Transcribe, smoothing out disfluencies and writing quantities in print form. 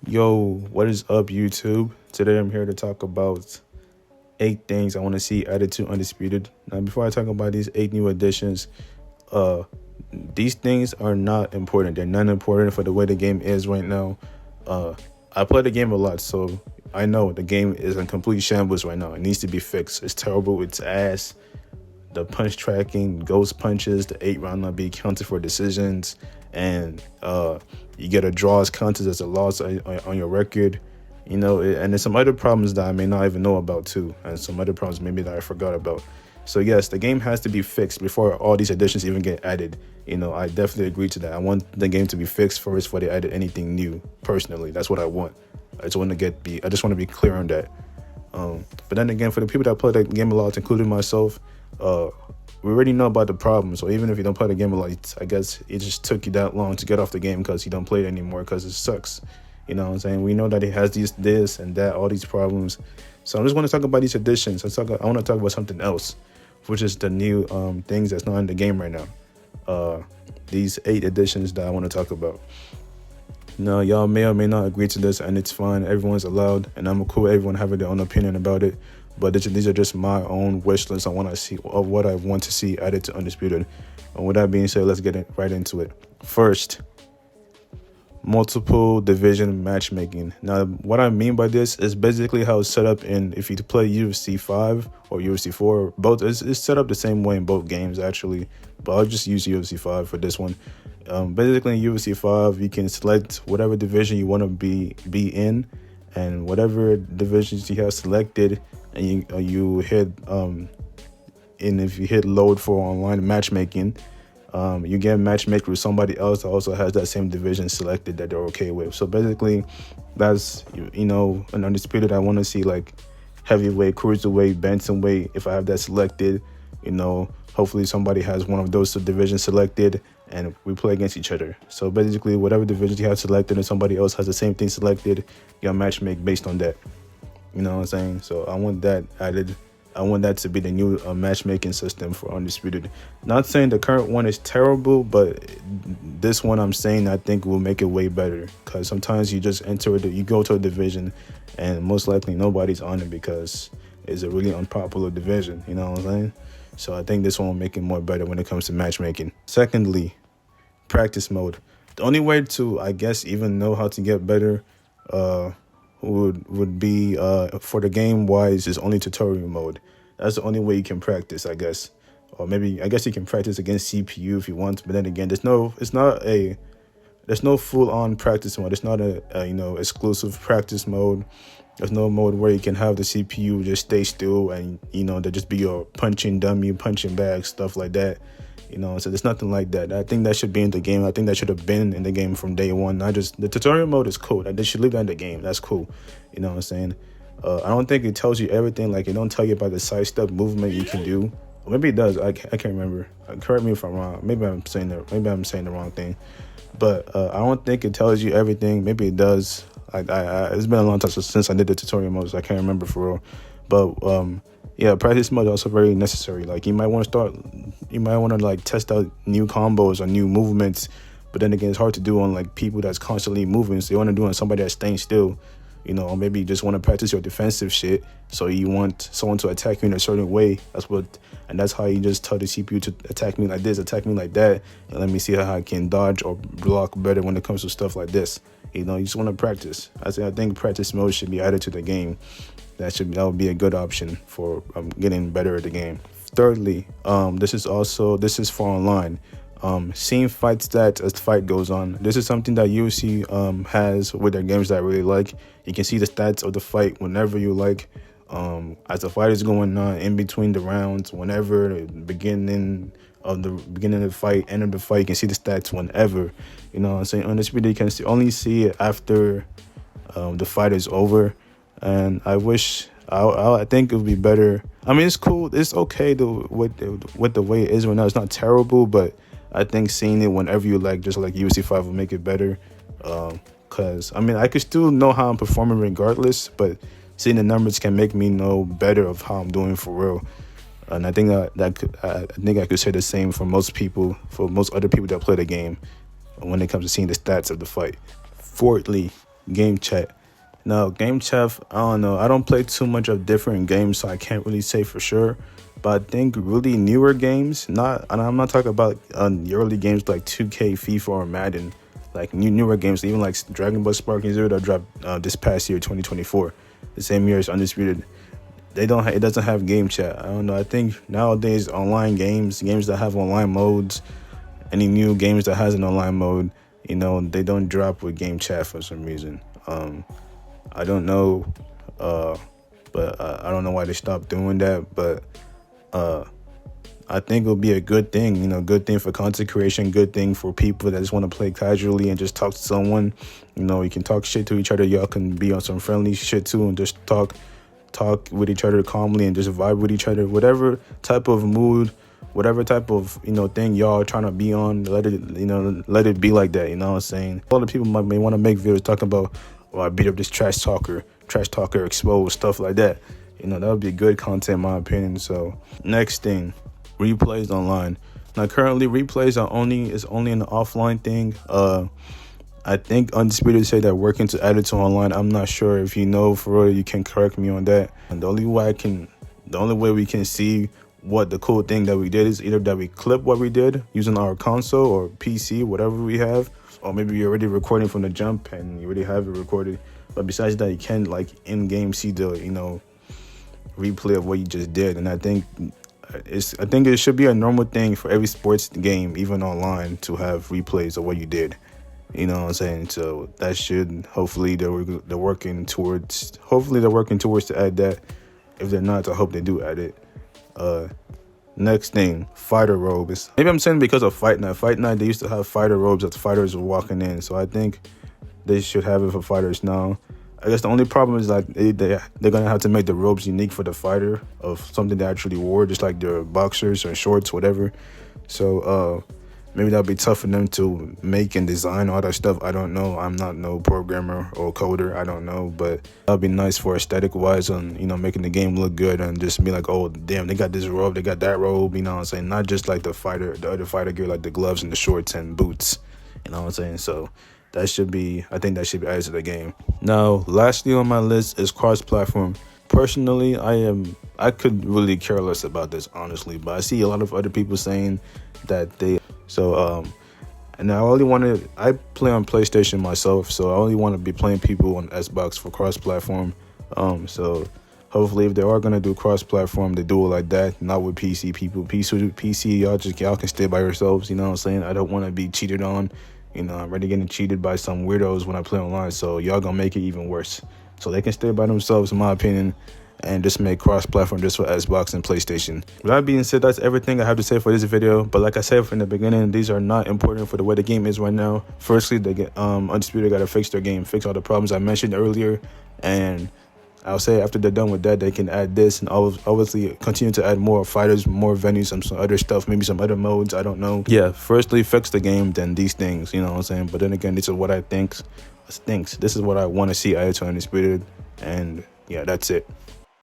Yo, what is up, YouTube? Today I'm here to talk about 8 things I want to see added to Undisputed. Now, before I talk about these 8 new additions, uh, these things are not important. They're not important for the way the game is right now. I play the game a lot, so I know the game is in complete shambles right now. It needs to be fixed. It's terrible. It's ass. The punch tracking, ghost punches, the 8 round not be counted for decisions, and you get a draw as counted as a loss on your record. And there's some other problems that I may not even know about too, and some other problems maybe that I forgot about. So yes, the game has to be fixed before all these additions even get added. I definitely agree to that. I want the game to be fixed first before they added anything new. Personally, that's what I want. I just want to be clear on that. But then again, for the people that play the game a lot, including myself, we already know about the problem. So even if you don't play the game a lot, I guess it just took you that long to get off the game because you don't play it anymore because it sucks. You know what I'm saying? We know that it has this and that, all these problems. So I just want to talk about these additions. I want to talk about something else, which is the new things that's not in the game right now. These 8 additions that I want to talk about. Now, y'all may or may not agree to this, and it's fine. Everyone's allowed, and I'm cool with everyone having their own opinion about it. But these are just my own wish list. I want to see of what I want to see added to Undisputed. And with that being said, let's get right into it. First, multiple division matchmaking. Now, what I mean by this is basically how it's set up if you play UFC 5 or UFC 4. Both it's set up the same way in both games actually, but I'll just use UFC 5 for this one. Basically in UFC 5, you can select whatever division you want to be in, and whatever divisions you have selected, and you hit and if you hit load for online matchmaking, you get matchmade with somebody else that also has that same division selected that they're okay with. So basically, that's an Undisputed. I want to see like heavyweight, cruiserweight, bantamweight. If I have that selected, hopefully somebody has one of those divisions selected, and we play against each other. So basically, whatever division you have selected and somebody else has the same thing selected, you're matchmake based on that. You know what I'm saying? So I want that added. I want that to be the new matchmaking system for Undisputed. Not saying the current one is terrible, but this one I'm saying I think will make it way better. Because sometimes you just you go to a division, and most likely nobody's on it because it's a really unpopular division. You know what I'm saying? So I think this one will make it more better when it comes to matchmaking. Secondly, practice mode. The only way to, I guess, even know how to get better would be for the game wise is only tutorial mode. That's the only way you can practice, I guess. Or maybe I guess you can practice against CPU if you want, but then again, there's no full on practice mode. It's not a exclusive practice mode. There's no mode where you can have the CPU just stay still and there just be your punching dummy, punching bag, stuff like that. So there's nothing like that. I think that should be in the game. I think that should have been in the game from day one. The tutorial mode is cool. They should leave that in the game. That's cool. You know what I'm saying? I don't think it tells you everything. Like, it don't tell you about the side step movement you can do. Or maybe it does. I can't remember. Correct me if I'm wrong. Maybe I'm saying the wrong thing. But I don't think it tells you everything. Maybe it does. It's been a long time since I did the tutorial mode, so I can't remember for real. But yeah, practice mode is also very necessary. Like, you might want to like test out new combos or new movements, but then again, it's hard to do on like people that's constantly moving. So you want to do on somebody that's staying still, or maybe you just want to practice your defensive shit. So you want someone to attack you in a certain way. That's how you just tell the CPU to attack me like this, attack me like that, and let me see how I can dodge or block better when it comes to stuff like this. You just want to practice. I think practice mode should be added to the game. That would be a good option for getting better at the game. Thirdly, this is for online. Seeing fight stats as the fight goes on. This is something that UFC has with their games that I really like. You can see the stats of the fight whenever you like. As the fight is going on, in between the rounds, whenever the beginning of the fight, end of the fight, you can see the stats whenever. You know what I'm saying? On this video, you can only see it after the fight is over. And I think it would be better. I mean, it's cool. It's okay with the way it is right now. It's not terrible, but I think seeing it whenever you like, just like UFC 5, will make it better. Because, I mean, I could still know how I'm performing regardless, but seeing the numbers can make me know better of how I'm doing for real. And I think I could say the same for most other people that play the game when it comes to seeing the stats of the fight. Fourthly, game chat. Now, game chat, I don't know. I don't play too much of different games, so I can't really say for sure. But I think really newer games, and I'm not talking about the early games like 2K, FIFA, or Madden. Like newer games, even like Dragon Ball Sparking Zero that dropped this past year, 2024, the same year as Undisputed. It doesn't have game chat. I don't know. I think nowadays online games that have online modes, any new games that has an online mode, they don't drop with game chat for some reason. I don't know, but I don't know why they stopped doing that. But I think it'll be a good thing, good thing for content creation, good thing for people that just want to play casually and just talk to someone. You can talk shit to each other. Y'all can be on some friendly shit too and just talk with each other calmly and just vibe with each other. Whatever type of mood, whatever type of thing y'all trying to be on, let it be like that. You know what I'm saying? A lot of people may want to make videos talking about, oh, I beat up this trash talker exposed, stuff like that. That would be good content in my opinion. So next thing, replays online. Now currently replays is only an offline thing. I think Undisputed said that working to add it to online. I'm not sure. If you know for real, you can correct me on that. And the only way we can see what the cool thing that we did is either that we clip what we did using our console or PC, whatever we have, or maybe you're already recording from the jump and you already have it recorded. But besides that, you can like in game see the replay of what you just did. And I think it should be a normal thing for every sports game, even online, to have replays of what you did. You know what I'm saying? So that should, hopefully they're working towards to add that. If they're not, I hope they do add it. Next thing, fighter robes. Maybe I'm saying because of Fight Night. Fight Night, they used to have fighter robes that the fighters were walking in. So I think they should have it for fighters now. I guess the only problem is like they're gonna have to make the robes unique for the fighter of something they actually wore, just like their boxers or shorts, whatever. So maybe that'll be tough for them to make and design all that stuff. I don't know. I'm not no programmer or coder. I don't know, but that'll be nice for aesthetic wise and making the game look good and just be like, oh damn, they got this robe, they got that robe. You know what I'm saying? Not just like the other fighter gear, like the gloves and the shorts and boots. You know what I'm saying? So I think that should be added to the game. Now, lastly on my list is cross-platform. Personally, I could really care less about this, honestly, but I see a lot of other people saying that they. So, and I play on PlayStation myself, so I only want to be playing people on Xbox for cross-platform. So hopefully, if they are gonna do cross-platform, they do it like that, not with PC people. PC, y'all can stay by yourselves. You know what I'm saying? I don't want to be cheated on. I'm already getting cheated by some weirdos when I play online, so y'all gonna make it even worse. So they can stay by themselves, in my opinion, and just make cross-platform just for Xbox and PlayStation. With that being said, that's everything I have to say for this video. But like I said from the beginning, these are not important for the way the game is right now. Firstly, Undisputed gotta fix their game, fix all the problems I mentioned earlier, and I'll say after they're done with that, they can add this and obviously continue to add more fighters, more venues, and some other stuff, maybe some other modes, I don't know. Yeah, firstly, fix the game, then these things, you know what I'm saying? But then again, this is what I think. This is what I want to see added to Undisputed, and yeah, that's it.